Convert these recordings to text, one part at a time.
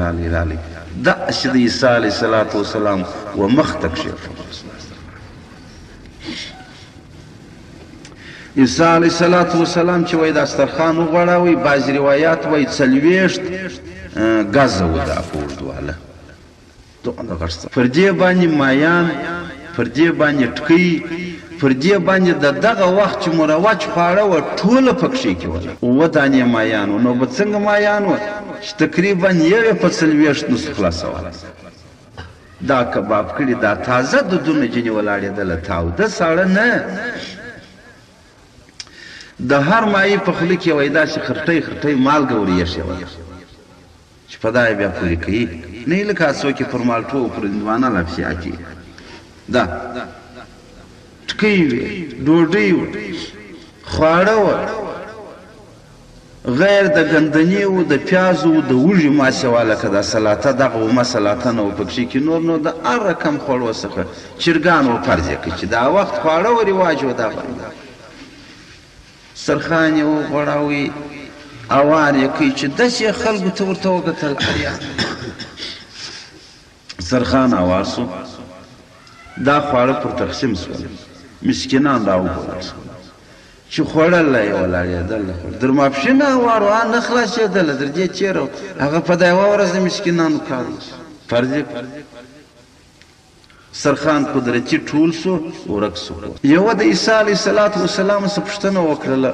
رالی داسې د عیسی علیه السلام و مخ ته کښېښود. عیسی علیه السلام چې وایي دسترخوان وغوړاوئ، بعضې روایات وایي 40 ګزه و دا په اوږدواله، دومره غټ سر. پر دې باندې مایان، پر دې باندې ټکۍ، پر دې باندې د دغه وخت چې مروج خواړه وه ټوله پکښې کېوله. 7 دانې مایان وو. نو به څنګه مایان وه چې تقریبا یو یې په 40 نسو خلاصوله. دا کباب کړي، دا تازه دودونه جنې ولاړېدله، تاوده ساړه نه. د هر مایې په خوله کې وایي داسې خرټۍ مالګه ور ایښې وه چې په دا یې بیا پورې کوي، نه یې لکه څوک یې پر مالټو او پر هندوانه لپسې اچوي. دا ټکۍ وې، ډوډۍ وه، خواړه وه، غیر د ګندنې و، د پیازو و، د وږې ماسې وه، لکه دا سلاته دغه ومه سلاته نه وه پکښې کې، نو د هر رقم خوړو څخه چرګان و فرض یې کړي چې دا وخت خواړه و رواج و دغه سرخان یې وغوړاوئ، اوار یې کوي چې داسې خلکو ته ورته وکتل اریان سرخان اوار سو. دا خواړه پر تقسیم سول، مسکینان راوبلل سول چې خوړل یې ولاړېدل. در ماپښینه اوار وه نه خلاصېدله، در دې چېرې هغه په دا یوه ورځ د مسکینانو کار فرض یې سرخان قدرتي ټول سو ورک سو. یوه د عیسی علیه السلام څه پوښتنه وکړله،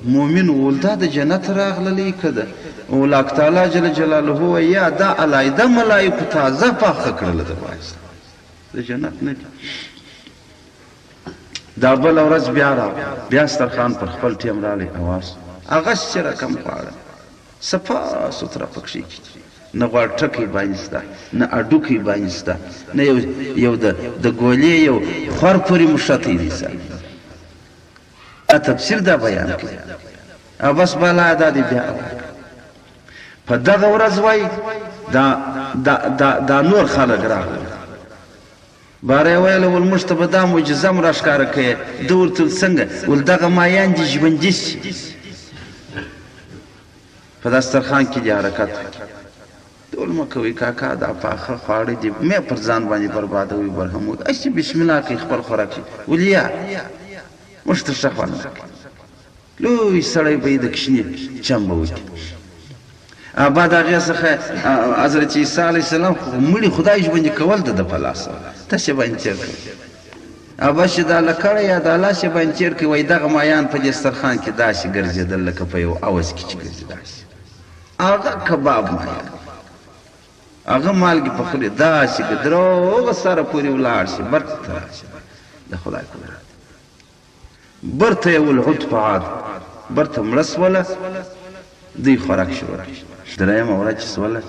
مؤمن وویل دا د جنت راغللی که ده؟ ولاک تعالی جل جلاله وایي یا دا علاحده ملایکو تازه پاخه کړله در وایسته د جنت نه دي. دا بله ورځ بیا راغله، بیا سترخان پر خپل ټیم رالی اواز هغسې رقم خواړه صفا سوتره پکښې کړي، نه غوړ ټکی باندې شته، نه اډوکی باندې شته، نه یو د ګولې یو خور پورې مشتی دی سر. دا تفسیر دا بیان کړي او بس بالا دا دی بیا په دغه ورځ وایي دا نور خلک راغلل. باره یې ویله ول موږ ته به دا معجزه م راښکاره کوې. ده ورته ویل څنګه؟ ول دغه مایان دي ژوندي سي، په دسترخوان کې دې حرکت وکړي. ټول مه کوئ کاکا، دا پاخه خواړه دي، مې پر ځان باندې بربادوي برهمود، هسې بسم الله کوي خپل خوراک شي. ولې یا موږ ته ښه خوند راکړي، لوی سړی به یې د کشنې چم به وکړي. بعد هغې څخه حضرت عیسی علیه السلام مړي خدای ژوندي کول د ده په لاس وه، تاسې باندې تېر کړئ. بس چې دا لکړی یا دا لاس یې باندې تېر کړئ، وایي دغه مایان په دسترخوان کې داسې ګرځېدل لکه په یو اوز کې چې ګرځي داسې. هغه کباب مایان، هغه مالګې په خولې داسې که دروغه سره پورې ولاړ شي، برته ته راشي د خدای قدرت. برته یې ولعود په عاد، برته مړه سوله، دوی خوراک شروع کړي. درېیمه ورځ چې سوله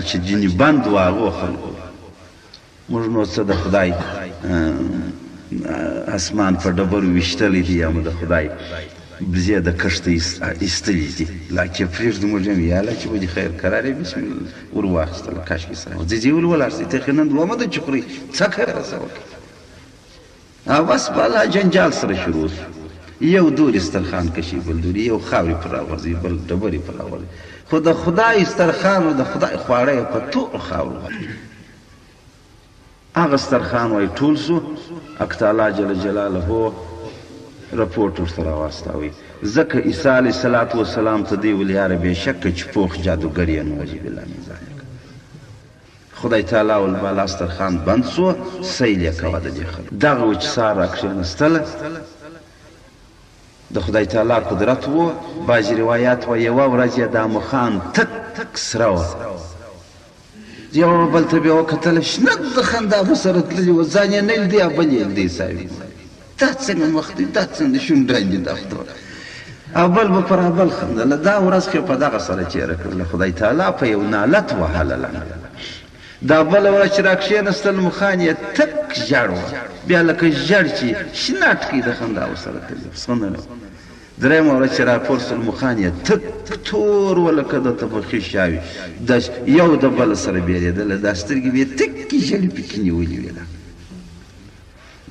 چې ځینې بند وه هغو خلکو، موږ نو څه د خدای اسمان په ډبرو ویشتلی دي یا مو د خدای بزې د کښته ایستلي دي، لاکې پرېږدو موږ هم یاله چې به دې خیر قرار یې بسم الله ور واخیستله کاشکې سره ځې ول ولاړ سئ تېخې نن دومه ده چې خورئ څه خیره څه وکړي. بس بالا جنجال سره شروع شو، یو دورې سترخوان کشي، بل دورې، یو خاورې پر راغورځوي، بل ډبرې پر راغورځوي، خو د خدای سترخوان او د خدای خواړه یې په ټولو خاورو غورځوي. هغه سترخوان وایي ټول سو، حق تعالی جل جلاله رپورټ ورته راواستوئ، ځکه عیسی علیه السلام ته دوی ویل یاره بېشکه چې پوخ جادوګر یې نعوذ بالله من ذلک. خدای تعالی ول بالا سترخوان بند سو، سیل یې کوه د دې خلکو. دغه و چې سهار راکښېنستله، د خدای تعالی قدرت و. بعضې روایات وایي یوه ورځ یې دا مخان تک سره وه، یو بل ته بیا وکتله شنه د خندا به سره تللي وه، ځان یې نه لیدی او بل یې لیدی صاحب، دا څنګه مخ دی، دا څنګه شونډان دي دا خدای، او بل به پر بل خندله. دا ورځ خو په دغه سره تېره کړله، خدای تعالی په یو نالت وهلله. دا بله ورځ چې راکښېنستل مخان یې تک ژړ وه، بیا لکه ژړ چې شنه اټکۍ د خندا ورسره تللي وه. درېیمه ورځ چې راپور سول مخان یې تک تور وه لکه د تبخي شاوي، یو د بله سره بېرېدله، دا سترګې به یې تکې ژړې پکې نیولې وې.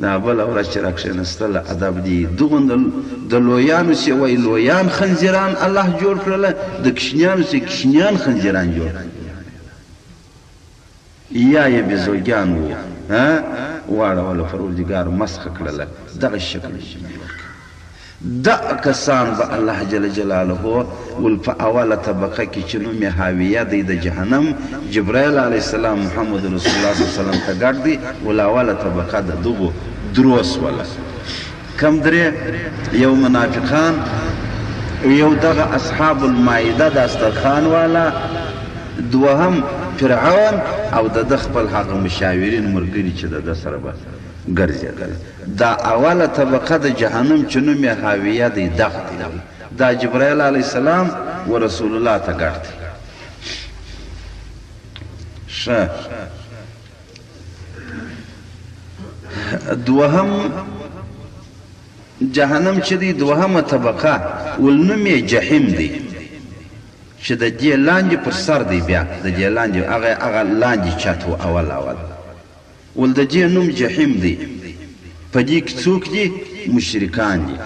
دا بله ورځ چې راکښېنستله ادب دی دغوند د لویانو سې وایي لویان خنزیران الله جوړ کړله د کشنیانو سې کشنیان خنزیران جوړ یا یې بېزوګیان وو واړوله پروردګار مسخه کړله دغه شکل دا کسان به الله جل جلاله ول په اوله طبقه کې چې نوم یې حاویه دی د جهنم جبرائیل علیه السلام محمد رسول الله صلی الله علیه وسلم ته ګډ دی ول اوله طبقه د دغو دروس وله کم درې یو منافقان یو دغه اصحاب المائده دسترخوان والا دوهم فرعون او د خپل هغه مشاورین مرګري چې د سره به ګرځېدل دا اوله طبقه د جهنم چې نوم یې حاویه دی دغه دی دا جبرائیل علیه السلام و رسول الله ته ګډ دی ښه دوهم جهنم چې دی دوهمه طبقه ول نوم یې جحیم دی چې د دې لاندې پر سر دی بیا د دې لاندې هغه لاندې چت و اول ول د دې نوم جحیم دی په دې کې څوک دي مشرکان دي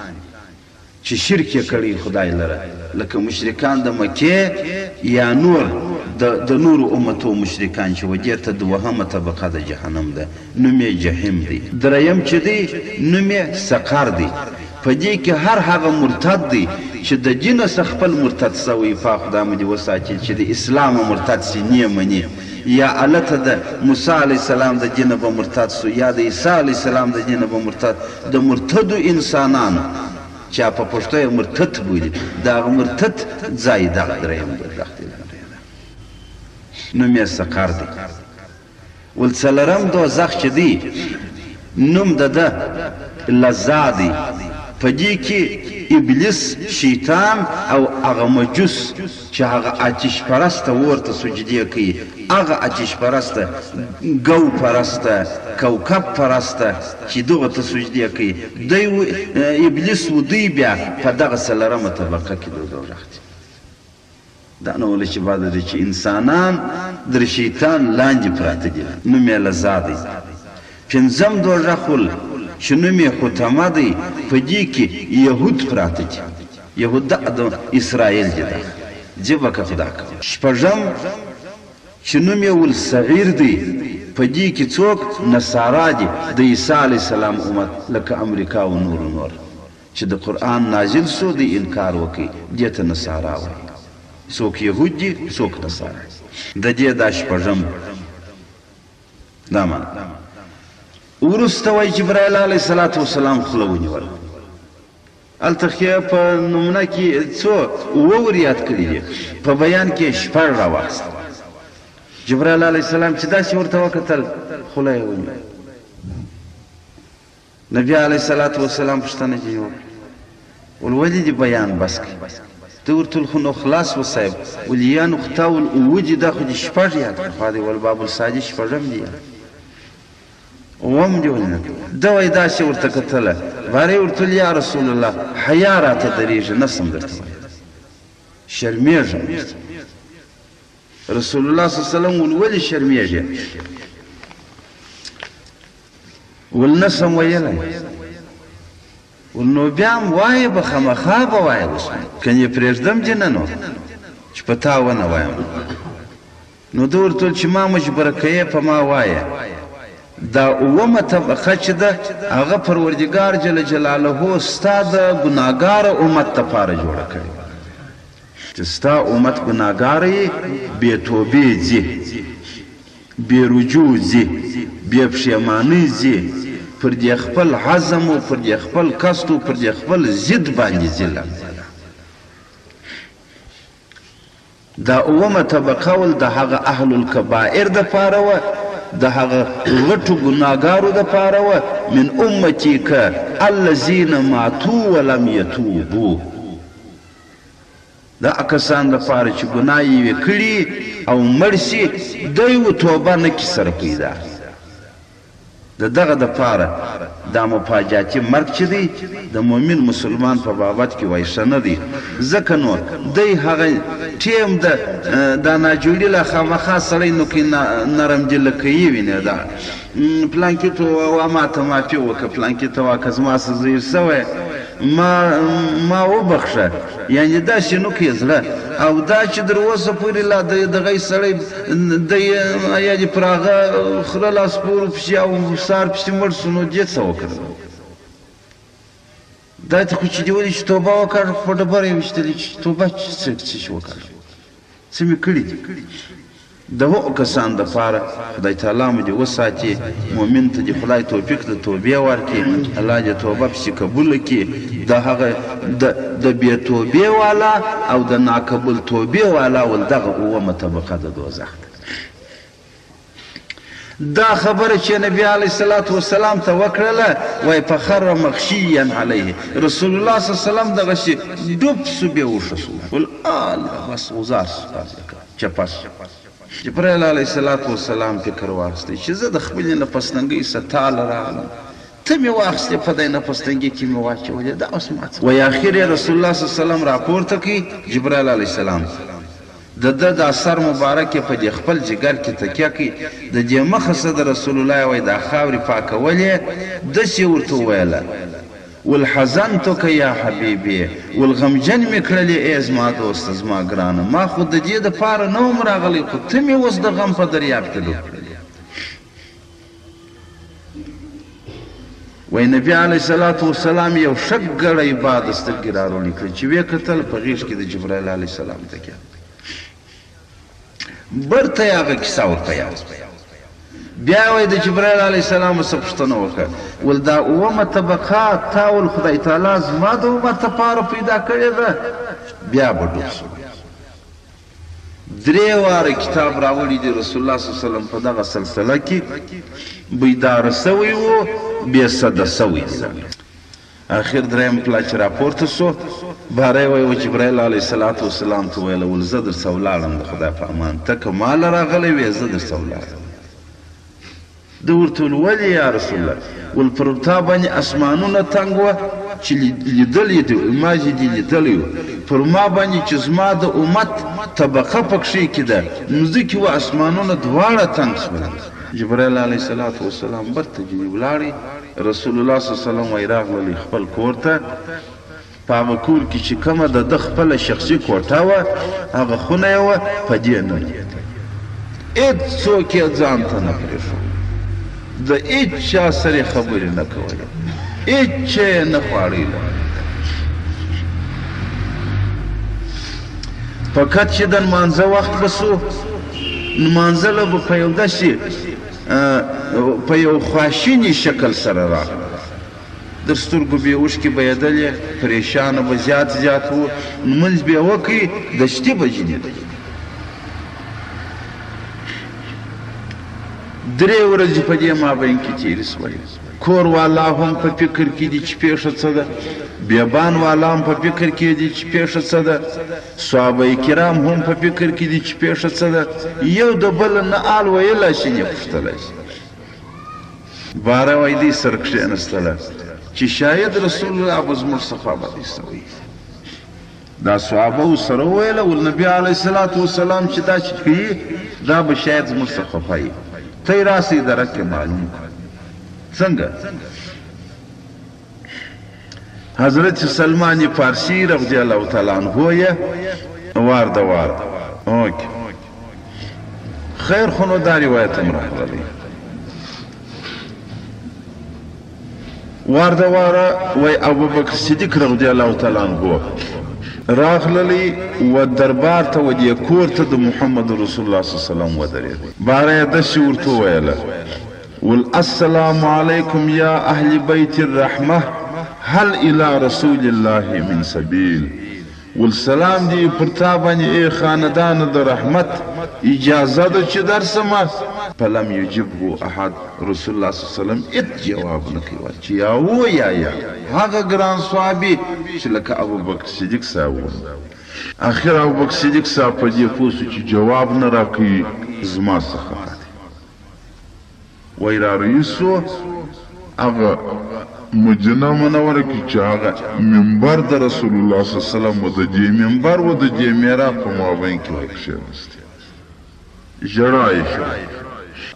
چې شرک یې کړی خدای لره لکه مشرکان د مکې یا نور د نورو امتو مشرکان چې وجې ته دوهمه طبقه د جهنم ده نوم یې جحیم دی دریم چې دی نوم یې سقر دی په دې کې هر هغه مرتد دی چې د جنه څخه خپل مرتد سوی په خدای مو دې وساتي چې د اسلام مرتد سي نه مني یا الته د موسی علی السلام د جنه به مرتد سو یا د عیسی علی السلام د جنه به مرتد د مرتد انسانانو چې په پښتو یې مرتد بولي دا مرتد ځای دغه دریم دوزخ دی نوم یې سقر دی ول څلورم دوزخ چې دی نوم د لظا دی په دې کې ابلیس شیطان او هغه مجوس چې هغه آتش پرسته ورته سجدې کوي هغه آتش پرسته ګو پرسته کوكب پرسته چې دغه ته سجدې کوي دی ابلیس و دی بیا په دغه څلورمه طبقه کې دوزخ دی دا نو ولې چې بعد دې چې انسانان در شیطان لاندې پراته دي نوم یې لظا دی پنځم دوزخ چې نوم یې حطمه دی په دې کې یهود پراته دي یهود د اسرائیل دي جبه که خدا کوي شپږم چې نوم یې ولصغیر دی په دې کې څوک نصارا دي د عیسی علیه السلام امت لکه امریکا او نور چې د قرآن نازل سو د انکار وکړي دې ته نصارا وایي څوک یهود دي څوک نصارا د دې دا شپږم دا معنی وروسته وایي جبرائیل علیه السلام خوله ونیول هلته په نمونه کې څو اووه ور یاد کړي دي په بیان کې شپږ راواخیست جبرائیل علیه السلام چې داسې ورته وکتل خوله یې ونیول نبي علیه السلام پوښتنه یې وکړه ول ولې دې بیان بس کړي ته ورته خو نو خلاص وصیب ول یا نقطه ول اووه دي دا خو دې شپږ یاد کړه ول باب الساجي شپږم دي وم جوړنه دا وای دا چې ورته کتله واره ورته یا رسول الله حیا راته دریږي نسم درته شرمېږم رسول الله صلی الله علیه وسلم ولې شرمېږي ولنسم ویلای ولنو بیا وای به خامخا به وای کني پرېږدم جننو چې پتا ونه وایم نو دا ورته چې ما مجبر کړې په ما وایه دا اومه طبقه چې ده هغه پروردګار جل جلاله ستا د ګناهګار امت لپاره جوړه کړې چې ستا امت ګناهګار یې بې توبې ځي بې رجوع ځي بې پښیمانۍ ځي پر دې خپل عزم او پر دې خپل قصد او پر دې خپل ضد باندې ځي دا اومه طبقه ول د هغه اهل الکبائر دپاره وه د هغه غټو ګناهګارو دپاره وه من امتي که الذین ماتوا ولم یتوبوا دا کسان دپاره چې ګناه یې کړي او مړ شي دی و توبه نه کي سره پیدا د دغه دپاره دا مفاجاتي مرګ چې دی د مؤمن مسلمان په بابت کې وایسه نه دی ځکه نو دی هغه ټیم دا ناجوړي له خامخا سړی نو کې نرم جله کوي وینې دا پلانکي ته ووایه ما ته معافي وکړه پلانکي ته وایه که زما څه زیر سوی ما وبخښه یعنې داسې نو کې زړه او دا چې در اوسه پورې لا دغه سړی یا دې پر هغه خره لاس پورو پسې او سار پسې مړ سو نو دې څه وکړه دا ته خو چې دې ولې چې توبه وکړه په ډبره یې ویشتلې چې توبه څه وکړه څه مې کړي دي د هغو کسانو دپاره خدای تعالی مو دې وساتي مؤمن ته دې خدای توفیق د توبې ورکړي الله دې توبه پسې قبوله کړي د هغه د بې توبې والا او د ناقبول توبې والا ول دغه اومه طبقه د دوزخ دا خبره چې نبی علیه الصلاة والسلام ته وکړله وایي فخر مغشیا علیه رسول الله صلی الله علیه وسلم دغسې ډوب سو بېهوښه سو ول الله بس غوزار چپه جبرائیل علیه الصلاة والسلام فکر واخیستی چې زه د خپلې نفستنګۍ څه تاله راغلم ته مې واخیستې په دې نفستنګۍ کې مې واچولې دا اوس ما څه وایي اخر یې رسول الله صلی الله علیه وسلم راپورته کړي جبرائیل علیه السلام د ده دا سر مبارک یې په دې خپل جګر کې تکیه کړي د دې مخه څه د رسول الله وایي دا خاورې پاکولې داسې ورته وویله والحزنتک یا حبیبي والغمجن مې کړلې ای زما دوسته زما ګرانه ما خو د دې دپاره نه وم راغلی خو ته مې اوس د غم په دریاب کې ډوب کړلې وایي نبي علیه الصلاة والسلام یو شک ګړی بعد سترګې راروڼې کړې چې ویې کتل په غېږ کې د جبرائیل علیه السلام تکیه برته یې هغه کیسه ورته یاد بیا وایي د جبرائیل علیه السلام څه پوښتنه وکړه ول دا اومه طبقه تا ول خدای تعالی زما د امت دپاره پیدا کړې ده بیا به ډوب شو 3 واره کتاب راوړي دي رسول الله صلی الله علیه وسلم په دغه سلسله کې بیداره سوی و بېسده سوی دی اخر دریم پلا چې راپورته سو باره یې وایي و جبرائیل علیه الصلاة والسلام ته ویله ول زه درڅه ولاړم د خدای په امان ته که ماله راغلی وې زه درڅه ولاړم ده ورته ول ولې یا رسول الله ول پر تا باندې اسمانونه تنګ وه چې لیدلې دي ما چې دې لیدلی و پر ما باندې چې زما د امت طبقه پکښې کې ده مځکې و اسمانونه دواړه تنګ شول جبرائیل علیه الصلاة والسلام برته جنې ولاړې رسول الله صلی الله علیه وسلم وایي راغللی خپل کور ته په هغه کور کې چې کومه د ده خپله شخصي کوټه وه هغه خونه یې وه په دې نه هېڅوک یې ځان ته نه پرېښود د هېڅ چا سره خبرې نه کولې هېڅ چا یې نه خواړېله فقط چې د لمانځه وخت به سو لمانځله به په یو داسې په یو خواشیني شکل سره راغله در سترګو بې اوښکې بهېدلې پریشانه به زیات و لمونځ به یې وکړي د شتي بجې دي 3 ورځې په دې مابین کې تېرې سولې کور والا هم په فکر کې دي چې پیښه څه ده بیابان والا هم په فکر کې دي چې پیښه څه ده صحابه کرام هم په فکر کې دي چې پیښه څه ده یو د بل نه آل ویلی شي نه پوښتلی شي باره وایي دی سر کښېنستله چې شاید رسول الله به زموږ څخه بدي سوی دا صحابه ورسره وویله ول نبي علیه الصلاة والسلام چې دا چې کوي دا به شاید زموږ څخه خفه یي ته یې راسئ درک کې معلوم کړه څنګه حضرت سلمان فارسی رضی الله تعالی عنه یې وار اوکې خیر خو نو دا روایت هم راغلی وار وای ابوبکر صدیق رضی الله تعالی عنه راغلی و دربار ته و دې کور ته د محمد رسول الله صلی الله علیه وسلم ودرېد باره یې داسې ورته وویله ول السلام علیکم یا اهل بیت الرحمه هل الى رسول الله من سبیل والسلام دی پر تا باندې ای خاندان د رحمت اجازه ده چې درسمه فلم یجبه احد رسول الله صلی الله علیه وسلم ات جواب نکوي چې یا و یا هغه ګران صحابي چې لکه ابوبکر صدیق صاحب اخر ابوبکر صدیق صاحب په دې پوه شو چې جواب نه راکوي زما څخه وای را رئیسو هغه مدینه منوره کې چې هغه منبر د رسول الله صلی الله علیه وسلم و د دې منبر و د دې محراب په مابین کې وکښېناست. ژړا یې شوه.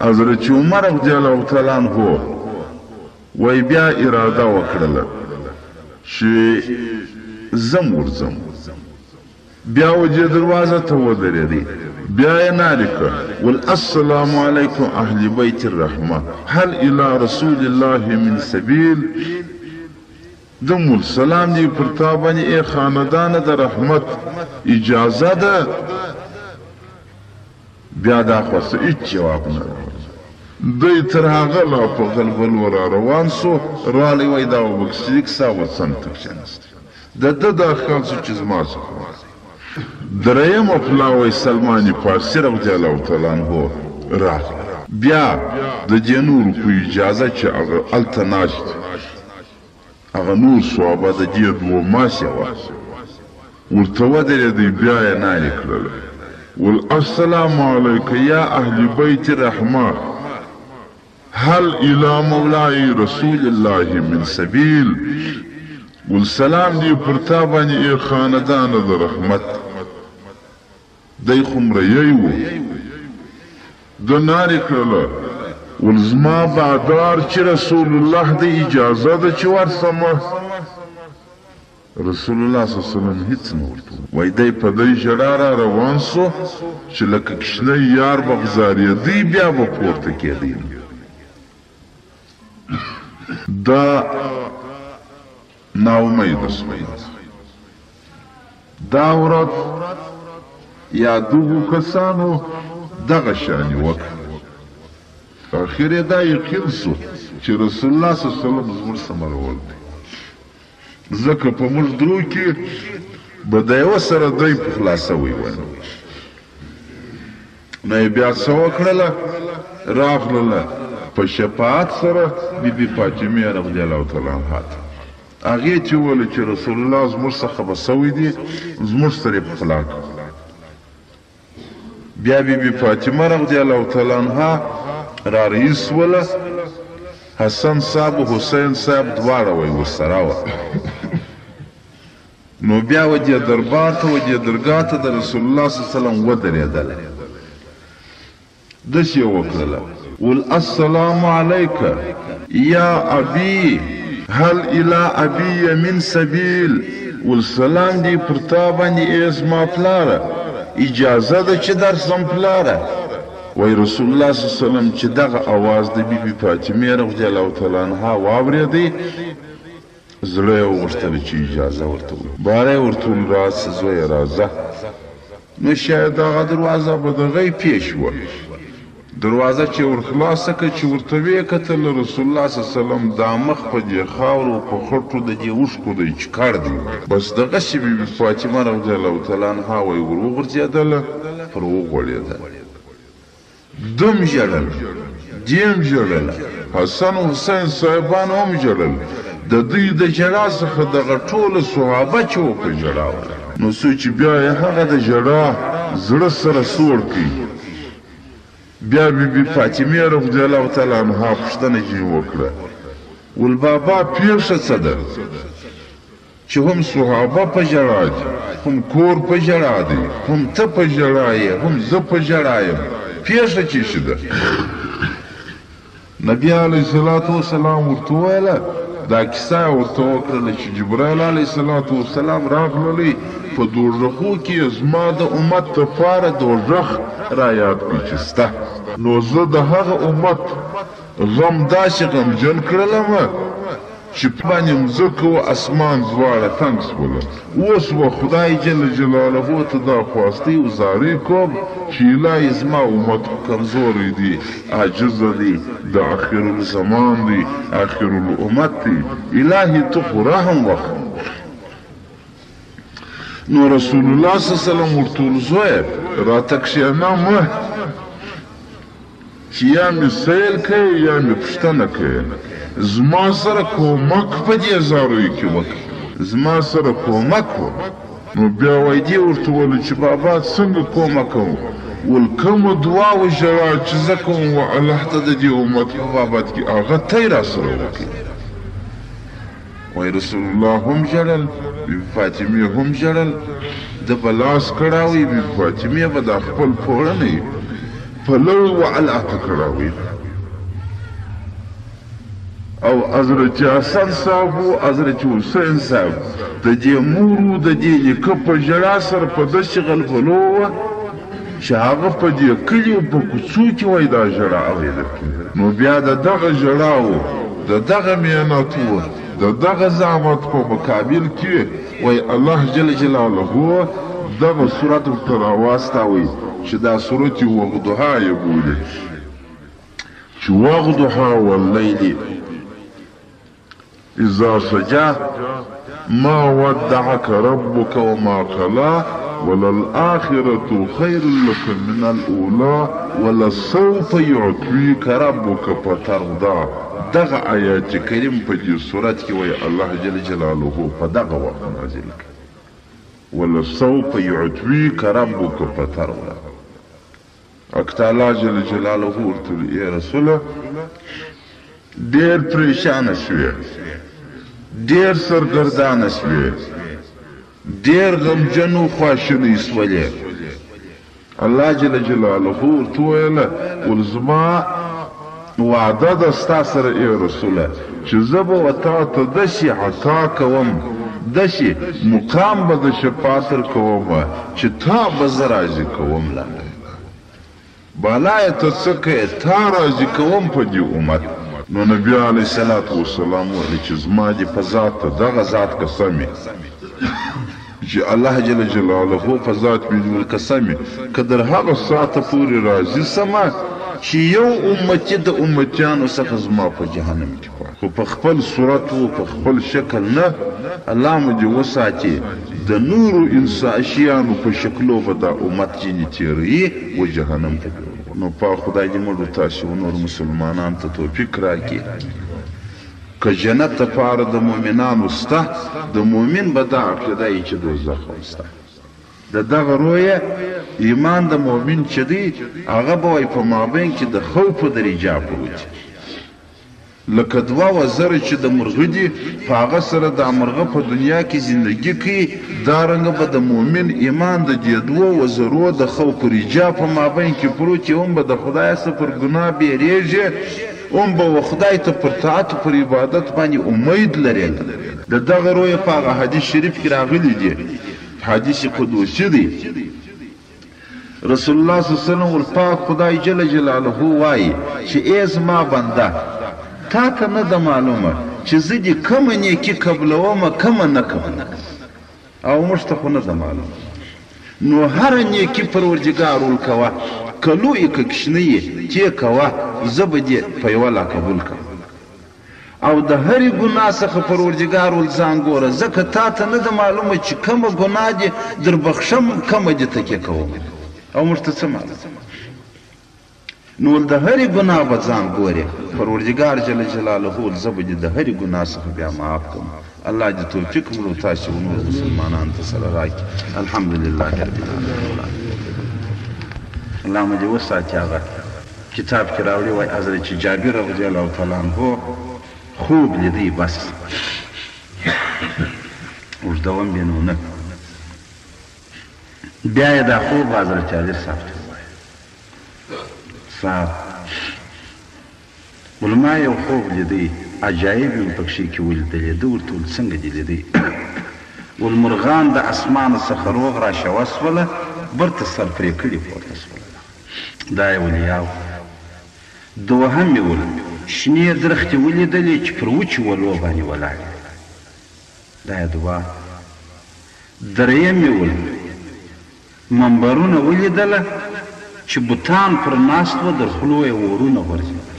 حضرت عمر رضی الله تعالی عنه وای بیا اراده وکړله چې زم ورځم. بیا وجه دروازه ته ودرېدی. بیا یې نارې کړ ول السلام علیکم اهل بیت الرحمه هل الى رسول الله من سبیل. دم السلام دی پر تا باندې ای خاندان د رحمت اجازه ده. بیا دا خو هیڅ جواب نه دی. تر هغه لا په غلبل ورا روان سو رالی وای دا وبکسلیک سا وسنت کښېناست. د ده دا خیال سو چې زما څخه دریم پلاوی سلمان فارسی رضی الله تعالی عنه راغله. بیا د دې نورو په اجازه چې هغه هلته ناست هغه نور صحابه د دې دوه ماسې وه ورته ودرېدی. بیا یې نارې کړله ول السلام علیک یا اهل بیت الرحمه هل الى مولای رسول الله من سبیل. والسلام دی پر تا باندې ای خاندان د رحمت. دی خو مریی و. ده نارې کړله ول زما بادار چې رسول الله د اجازه ده چې ورسمه. رسول الله صلی الله علیه وسلم هیڅ نه ورته وای. دی په دی ژړا را روان سو چې لکه کښنی یار به غزارېدی بیا به پورته کېدی. دا ناامیده سوی. دا ورځ یا دغو کسانو دغه شانې وکړه. اخر یې دا یقین سو چې رسول الله صلی الله علیه وسلم زموږ سمرول دی. ځکه په موږ درو کې به د یوه سره دی په خلاصوی وای. نو یې بیا څه وکړله راغلله په شفاعت سره بیبي فاطمې رضی الله تعالی عنها ته. هغې چې وویل چې رسول الله زموږ څخه به سوی دی زموږ سره یې پخلا کړه. بیا بیبي فاطمه رضی الله تعالی عنها را رئیس وله. حسن صاحب و حسین صاحب دواړه وی ورسره وه. نو بیا و دې دربار ته و دې درګاه ته د رسول الله صلی الله علیه وسلم ودرېدله. داسې یې وکړله ول السلام علیک یا ابي هل الى ابي من سبیل. والسلام دی پر تا باندې ای زما پلاره اجازه ده چې درسم پلاره. وای رسول الله صلی الله علیه وسلم چې دغه اواز د بیبي فاطمې رضی الله تعالی عنها واورېدی زړه یې وغوښتل چې اجازه ورته وکړي. باره یې ورته وویل راسه زویه راځه. نو شاید هغه دروازه به د غی پیش وه. دروازه چې ورخلاصه کړه چې ورته ویې کتل رسول الله صلی الله علیه وسلم دا مخ په دې خاورو په خټو د دې اوښکو دی چې کار دی. بس دغسې بیبي فاطمه رضی الله تعالی عنها وایي ور وغورځېدله پر وغوړېده. دم ژړل دیم ژړل حسن و حسین صاحبان هم ژړل. د دوی د ژړا څخه دغه ټوله صحابه چې و په ژړا وه. نو څو چې بیا یې هغه د ژړا زړه سره سوړ کړي. بیا بیبي فاطمې رضی الله تعالی عنها پوښتنه ځینې وکړه ول بابا پیښه څه ده چې هم صحابه په ژړا دي هم کور په ژړا دی هم ته په ژړا یې هم زه په ژړا یم پیښه څه شي ده. نبي علیه الصلاة والسلام ورته وویله دا کیسه یې ورته وکړله چې جبرایل علیه الصلاة والسلام راغللی په دوږخو کې زما د امت دپاره دوږخ را یاد کړي چې سته. نو زه د هغه امت غم داسې غمجن کړلمه چې په باندې مځکه و اسمان دواړه تنګ شوله. اوس به خدای جل جلاله ته دا خواستی و زارۍ کوم چې الهی زما امت کمزوری دی عاجزه دی د آخر الزمان دی آخر الامت دی الهی تو خو رحم وکړه. نو رسول الله صلی الله علیه وسلم ورته وویل زویه راته کښېنه مه چې یا مې سیل کوې یا مې پوښتنه کوې. زما سره کومک په دې زاریو کې وکړه زما سره کومک و. نو بیا وایي دې ورته وویل چې بابا څنګه کومک کوم. والکم دعا و ژړا چې زه کوم و الله ته د دې امت په بابت کې هغه ته یې راسره وکړي. وایي رسول الله هم ژړل، بي فاطمې هم ژړل، ده به لاس کړاوي، بي فاطمې به دا خپل پوړنی په لړ و الله ته کړاوي. او حضرت حسن صاحب و حضرت حسین صاحب د دې مورو د دې نیکه په ژړا سره په داسې غلغلو وه چې هغه په دې کلي په کوڅو کې وایي دا ژړا اورېدل. نو بیا د دغه ژړا و، د دغه محنت و، د دغه زحمت په مقابل کې وایي الله جل جلاله دغه صورت ورته راواستوئ چې دا صورت وغضحا یې بولي، چې وغضحا واللیل إذا سجى ما ودعك ربك وما قلى وللآخرة خير لك من الأولى ولسوف يعطيك ربك فترضى. دغه آیات کریم په دې صورت کې وایي الله جل جلاله په دغه وخت نازل کړ ولسوف يعطيك ربك فترضى. اکتا الله جل جلاله ورته یا رسوله ډېر پریشانه شوې، ډېر سرګردانه شوې، ډېر غمجن و خواشینی سولې. الله جل جلاله ورته وویله ول زما وعده ده ستا سره ای رسوله چې زه به و تا ته داسې عطا کوم، داسې مقام به د شفاعت درکوم چې تا به زه راضي کوم. لاندې بالایه ته څه کوې؟ تا راضي کوم په دې امت. نو نبی علیه الصلاة والسلام ویل چې زما دې په ذات ته دغه ذات قسم چې الله جل جلاله په ذات مې نیول قسم که در هغه ساعته پورې راضي سمه چې یو امتي د امتیانو څخه زما په جهنم کې پاتې، خو په خپل صورت و په خپل شکل نه. الله مو دې وساتي د نورو اشیانو په شکلو به دا امت ځینې تېروي و جهنم ته. نو په خدای دې موږ تاسو نور مسلمانانو ته توفیق راکړي که جنت دپاره د مؤمنانو سته، د مؤمن به دا عقیده وي چې دوزخ هم سته. د دغه رویه ایمان د مؤمن چې دی هغه به وایي په مابین کې د خوف درجه پروت لکه 2000 چې د مرغه دي په هغه سره د مرغه په دنیا کې زندگی کوي، دارنګه به د مؤمن ایمان د دې 2000 د خوف درجه په مابین کې پروت هم به د خدای څخه پر ګناه بیریږي، هم به خدای ته پر طاعت پر عبادت باندې امید لري. د دغه رویه په هغه حدیث شریف کې راغلی دی، حدیث قدوسی دی. رسول الله صلی الله علیه وسلم والپاک خدای جل جلاله وایي چې ای زما بنده تا ته نه ده معلومه چې زه دې کومه نیکي قبلومه کومه نه کوم، او موږ ته خو نه ده معلومه. نو هره نیکي پروردګار ورکوه، که لوی که کوچنی یې چې کوه زه به دې په یوه لا قبول کړم. او د هرې ګناه څخه پروردګار ول ځان ګوره، ځکه تا ته نه ده معلومه چې کومه ګناه دې در بخښم کومه دې تکیه کوم، او موږ ته څه معلوم. نو د هرې ګناه به ځان ګورې، پروردګار جل جلاله ول زه به دې د هرې ګناه څخه بیا معاف کړم. الله دې توفیق موږ تاسو نور مسلمانانو ته سره راکړي. الحمدلله رب العالمین. الله مو دې وساتي. هغه کتاب کې راوړي وایي حضرت جابر رضی الله تعالی عنه خوب لیدی، بس اوږدوم بیا نو نه. بیا یې دا خوب حضرت علی صاحب ته ووایه صاحب ول ما یو خوب لیدی عجایب مې پکښې کې ولیدلې. ده ورته ویل څنګه دې لیدی؟ ول مرغان د اسمانه څخه روغ راشوه سوله، برته سر پرې کړي پورته سوله. دا یې ولیاو. دوهم مې ول شنې درختې ولیدلې چې پر وچو ولو باندې ولاړې، دا یې دوه. دریم مې ول منبرونه ولیدله چې بوتان پر ناست وه، در خولو یې ورونه غورځېدل،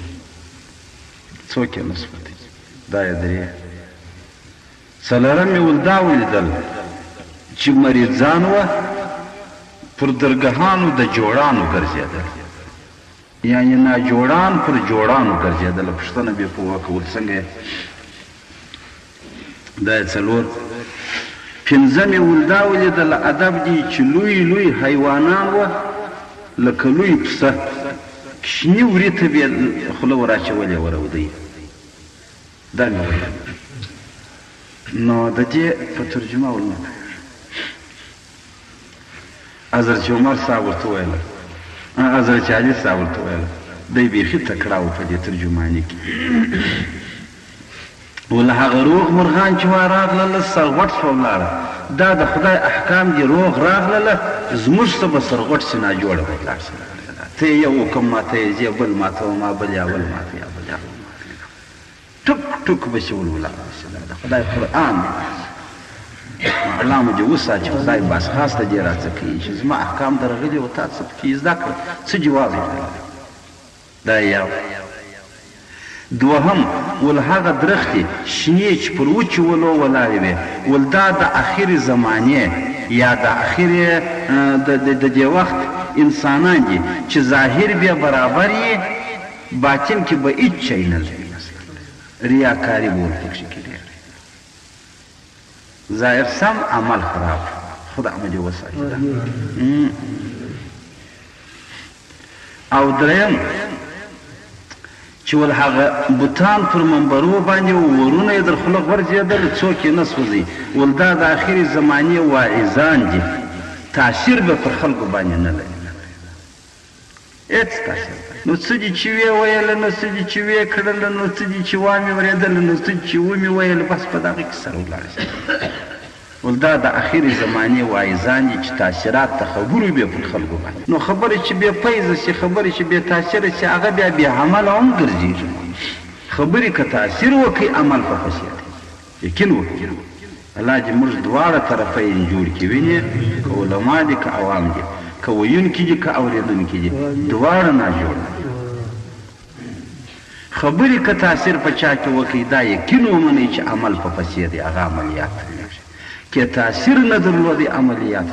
څوک یې نه سوتی، دا یې درې. څلورم مې ول دا ولیدل چې مریضان وه پر درګاهانو د جوړانو ګرځېدل، یعنی ناجوړان پر جوړانو ګرځېدل. پوښتنه بیا په وکول څنګه؟ دا یې څلور. پنځم یې ول دا ولیدل ادب دی چې لوی لوی حیوانان وه لکه لوی پسه شنې ورې ته بیا خوله وراچولې ورودی دا مې ویل نو د دې په ترجمه ولنه حضرت عمر صاحب ورته ویله حضرت علي صاحب ورته ویله دی بیخي تکړه و په دې ترجماني کې ول هغه روغ مرغان چې راغلله سرغټ شوه ولاړه دا د خدای احکام دي روغ راغلله زموږ څه به سرغټ سي ناجوړه به ولاړ شي ته یې وکم ما ته یې بل ما ته ما بل یا بل ما ته یا بل یا ټک ټک به شي ولاړ شي د خدای قرآن الله مو دې وساتي خدای بس خاص ته دې راڅه کوي چې زما احکام درغلي او تا څه پکې زده کړه څه جواب یې دا یو دوهم ول هغه درختې شنې چې پر وچو ولو ولاړې وې ول دا د اخرې زمانې یا د اخرې د دې وخت انسانان دي چې ظاهر بیا برابر یې باطن کې به هیڅ شی نه لري ریاکاري به ورپکښې کېږي ظاهر سم عمل خراب خدای مو دې وساتي او دریم چې ول هغه بوتان پر منبرو باندې ورونه یې در خوله غورځېدل څوک یې نه سوځي ول دا د اخرې زمانې واعظان دي تاثیر به پر خلکو باندې نه لري هېڅ تاثیر نو څه دي چې ویې ویله نو څه دي چې ویې کړله نو څه دي چې وامې اورېدله نو څه دي چې ومې ویله بس په دغه کې سره ولاړ شي ول دا د اخرې زمانې واعظان دي چې تاثیرات د خبرو بیا پر خلکو باندې نو خبرې چې بې فیضه شي خبرې چې بې تاثیره شي هغه بیا بې عمله هم ګرځېږي خبرې که تاثیر وکړي عمل په پسې دی یقین وکړي الله دې موږ دواړه طرفین جوړ کړي وینې که علما دي که عوام دي که ویونکي دي که اورېدونکي دي دواړه ناجوړ خبرې که تاثیر په چا کې وکړي دا یقین ومنئ چې عمل په پسې دی هغه عملیات کې تاثیر نه درلودي عملیات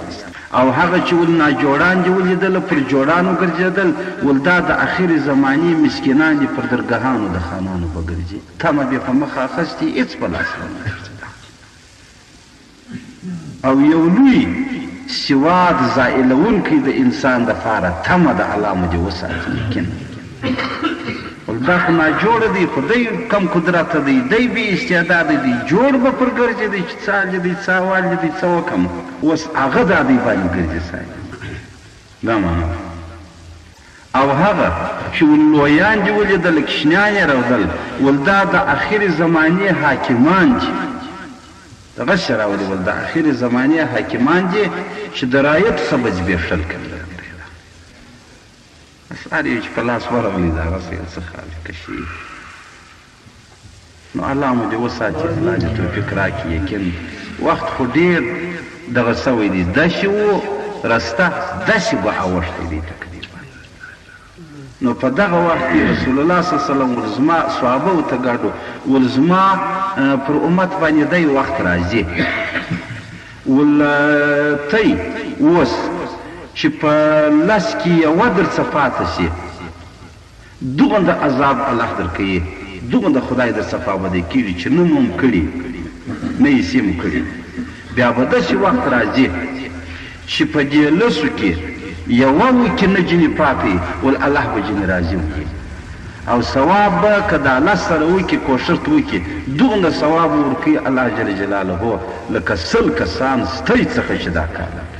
او هغه چې ول ناجوړان دي ولیدله پر جوړانو ګرځېدل ول دا د اخرې زمانې مسکینان دي پر درګاهانو د خانانو به ګرځي تمه بې په مخه اخیستې هېڅ په لاس او یو لوی سواد زائلونکی د انسان دپاره تمه د الله مو دې وساتي یقین دا خو ناجوړه دی خو دی کم قدرته دی دی بې استعداده دی جوړ به پر ګرځېدی چې څه حال دی څه احوال دی څه وکړم اوس هغه دا دی باندې ګرځي سایه دا معنا او هغه چې لویان دي ولیدل کشنیان یې راوړل ول دا د اخرې زمانې حاکمان دي دغه څه راولي ول د اخرې زمانې حاکمان دي چې د رایت څه به زبېښل کوي هر یو چې په لاس ورغلي د هغه څه یو څه خالقه شي نو الله مو دې وساتي الله دې توفیق راکړي یقین وخت خو ډېر دغه سوی دی داسې و رسته داسې به اوښتی دی تقریبا نو په دغه وخت کې رسول الله صلی الله علیه وسلم ول زما صحابه ورته ګډو ول زما پر امت باندې دی وخت راځي ول تی اوس چې په لاس کې یوه درڅه پاته شي دوغنده عذاب الله درکوي دوغنده خدای در څخه پابندي کېږي چې نه مو هم کړي نه یې سیم کړي بیا به داسې وخت راځي چې په دې لسو کې یوه وکې نه جنې پاتې ول الله به جنې راضي وکړي او ثواب به که د الله سره وکړي کوشش وکړي دوغنده ثواب ورکوي الله جل جلاله لکه 100 کسان ستړي څخه چې دا کار